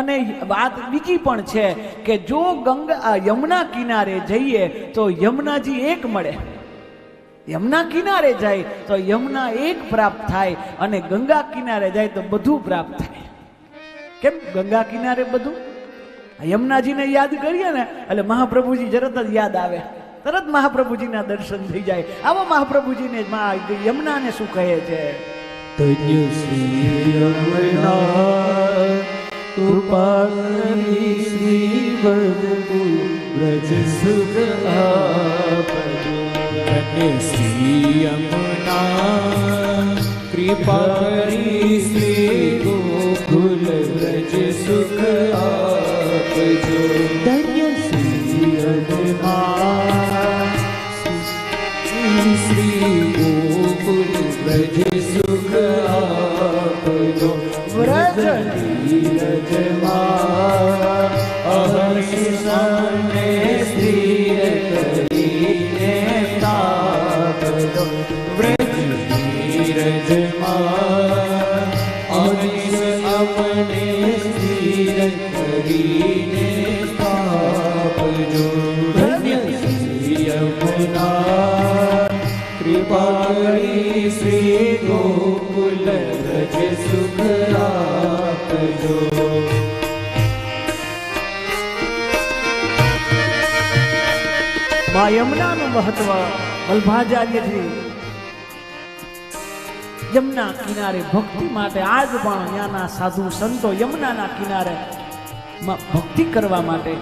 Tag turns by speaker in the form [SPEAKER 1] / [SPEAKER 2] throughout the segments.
[SPEAKER 1] અને વાત બીજી પણ છે કે જો યમુના કિનારે જઈએ તો યમુનાજી એક મળે, યમુના કિનારે જાય તો યમુના એક પ્રાપ્ત થાય, અને ગંગા કિનારે જાય તો બધું પ્રાપ્ત થાય. કેમ? ગંગા કિનારે બધું. યમુનાજીને યાદ કરીએ ને એટલે મહાપ્રભુજી તરત જ યાદ આવે, તરત મહાપ્રભુજીના દર્શન થઈ જાય. આવો મહાપ્રભુજીને યમુનાને શું કહે છે?
[SPEAKER 2] ધન્ય શ્રી યમુના કૃપા કરી શ્રી વરદકુલ વ્રજ સુખ આપજો. ધન્ય શ્રી યમુના કૃપા કરી શ્રી ગોકુલ વ્રજ સુખ આપજો. ધન્ય શ્રી યમુના શ્રી ગોકુલ વ્રજ સુખ આપજો. વ્રજ ધીરજમાં અહર્ષને સ્થિર કરીને સ્થાપજો. વ્રજ ધીરજમાં અહર્ષ અમને સ્થિર કરીને સ્થાપજો. ધન્ય શ્રી યમુના કૃપા કરી શ્રી ગોકુલ વ્રજ સુખ આપજો.
[SPEAKER 1] મા યમુનાનું મહત્વ વલ્ભાચાર્યજી યમુના કિનારે ભક્તિ માટે આજ પણ ત્યાંના સાધુ સંતો યમુનાના કિનારે ભક્તિ કરવા માટે.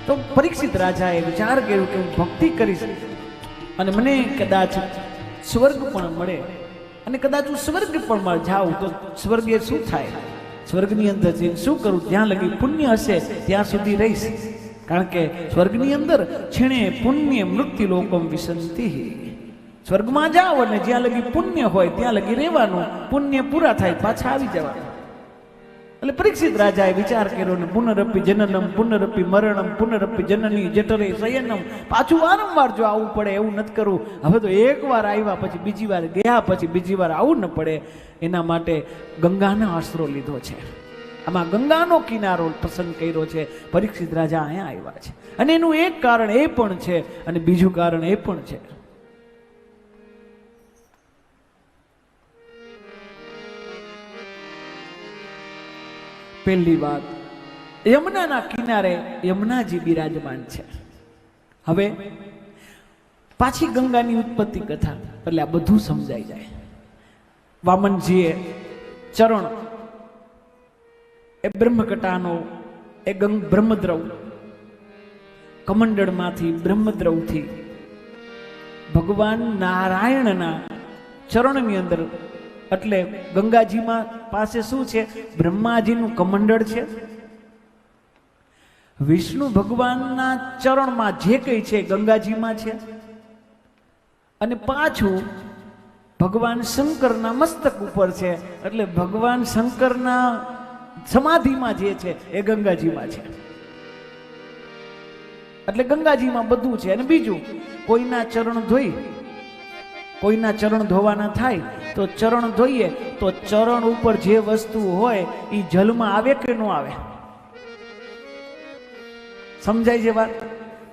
[SPEAKER 1] તો પરીક્ષિત રાજાએ વિચાર કર્યો કે હું ભક્તિ કરીશ અને મને કદાચ સ્વર્ગ પણ મળે, અને કદાચ હું સ્વર્ગ પણ જાઉં તો સ્વર્ગે શું થાય? સ્વર્ગની અંદર જઈને શું કરું? જ્યાં લગી પુણ્ય હશે ત્યાં સુધી રહીશ. કારણ કે સ્વર્ગની અંદર છેણે પુણ્ય મૃત્યુ લોકમ વિસંતિ. સ્વર્ગમાં જાઓ અને જ્યાં લગી પુણ્ય હોય ત્યાં લગી રહેવાનું, પુણ્ય પૂરા થાય પાછા આવી જવાનું. એટલે પરીક્ષિત રાજાએ વિચાર કર્યો ને પુનરપી જનનમ પુનરપી મરણમ પુનરપી જનની જઠરે શયનમ, પાછું વારંવાર જો આવવું પડે એવું નથી કરવું. હવે તો એકવાર આવ્યા પછી બીજી વાર ગયા પછી બીજી વાર આવવું ન પડે, એના માટે ગંગાનો આશરો લીધો છે. આમાં ગંગાનો કિનારો પસંદ કર્યો છે. પરીક્ષિત રાજા અહીંયા આવ્યા છે, અને એનું એક કારણ એ પણ છે અને બીજું કારણ એ પણ છે. પહેલી વાત, યમુનાના કિનારે યમુનાજી બિરાજમાન છે. હવે પાછી ગંગાની ઉત્પત્તિ કથા એટલે આ બધું સમજાઈ જાય. વામનજીએ ચરણ એ બ્રહ્મકટાનો એ બ્રહ્મદ્રવ કમંડળમાંથી બ્રહ્મદ્રવથી ભગવાન નારાયણના ચરણની અંદર, એટલે ગંગાજીમાં પાસે શું છે? બ્રહ્માજીનું કમંડળ છે. વિષ્ણુ ભગવાનના ચરણમાં જે કંઈ છે ગંગાજીમાં છે, અને પાછું ભગવાન શંકરના મસ્તક ઉપર છે. એટલે ભગવાન શંકરના સમાધિમાં જે છે એ ગંગાજીમાં છે. એટલે ગંગાજીમાં બધું છે. અને બીજું, કોઈના ચરણ ધોઈ, કોઈના ચરણ ધોવાના થાય તો ચરણ ધોઈએ તો ચરણ ઉપર જે વસ્તુ હોય એ જલમાં આવે કે ન આવે? સમજાય છે વાત?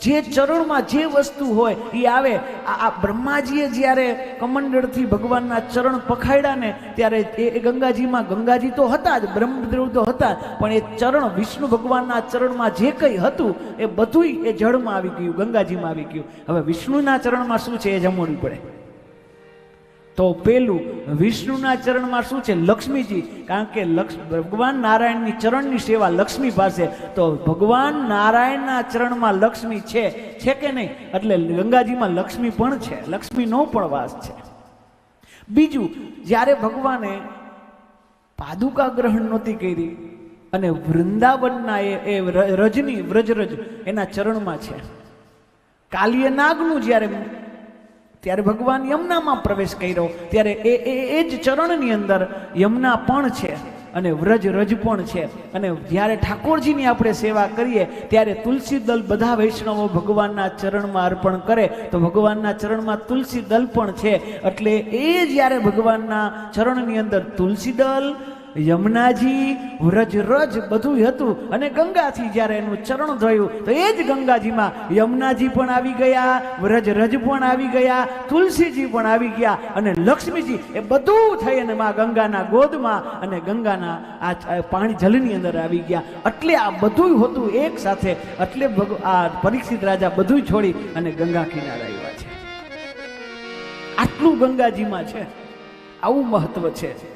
[SPEAKER 1] જે ચરણમાં જે વસ્તુ હોય એ આવે. આ બ્રહ્માજીએ જ્યારે કમંડળથી ભગવાનના ચરણ પખાડ્યા ને ત્યારે એ ગંગાજીમાં, ગંગાજી તો હતા જ, બ્રહ્મદ્રવ તો હતા, પણ એ ચરણ વિષ્ણુ ભગવાનના ચરણમાં જે કંઈ હતું એ બધું એ જળમાં આવી ગયું, ગંગાજીમાં આવી ગયું. હવે વિષ્ણુના ચરણમાં શું છે એ જમવું પડે. તો પેલું વિષ્ણુના ચરણમાં શું છે? લક્ષ્મીજી. કારણ કે ભગવાન નારાયણની ચરણની સેવા લક્ષ્મી પાસે, તો ભગવાન નારાયણના ચરણમાં લક્ષ્મી છે કે નહીં? એટલે ગંગાજીમાં લક્ષ્મી પણ છે, લક્ષ્મીનો પણ વાસ છે. બીજું, જ્યારે ભગવાને પાદુકા ગ્રહણ નહોતી કરી અને વૃંદાવનના એ રજની વ્રજરજ એના ચરણમાં છે. કાલિય નાગનું જ્યારે ત્યારે ભગવાન યમુનામાં પ્રવેશ કર્યો ત્યારે એ જ ચરણની અંદર યમુના પણ છે અને વ્રજ રજ પણ છે. અને જ્યારે ઠાકોરજીની આપણે સેવા કરીએ ત્યારે તુલસી દલ બધા વૈષ્ણવો ભગવાનના ચરણમાં અર્પણ કરે તો ભગવાનના ચરણમાં તુલસી દલ પણ છે. એટલે એ જ્યારે ભગવાનના ચરણની અંદર તુલસી દલ, યમુનાજી વ્રજ રજ બધું હતું અને ગંગાથી જ્યારે એનું ચરણ ધોયું તો એ જ ગંગાજીમાં યમુનાજી પણ આવી ગયા, વ્રજ રજ પણ આવી ગયા, તુલસીજી પણ આવી ગયા અને લક્ષ્મીજી, એ બધું થઈ અને માં ગંગાના ગોદમાં અને ગંગાના આ પાણી જલની અંદર આવી ગયા. એટલે આ બધું હોતું એક સાથે, એટલે આ પરીક્ષિત રાજા બધું છોડી અને ગંગા કિનારે આવ્યા છે. આટલું ગંગાજીમાં છે, આવું મહત્વ છે.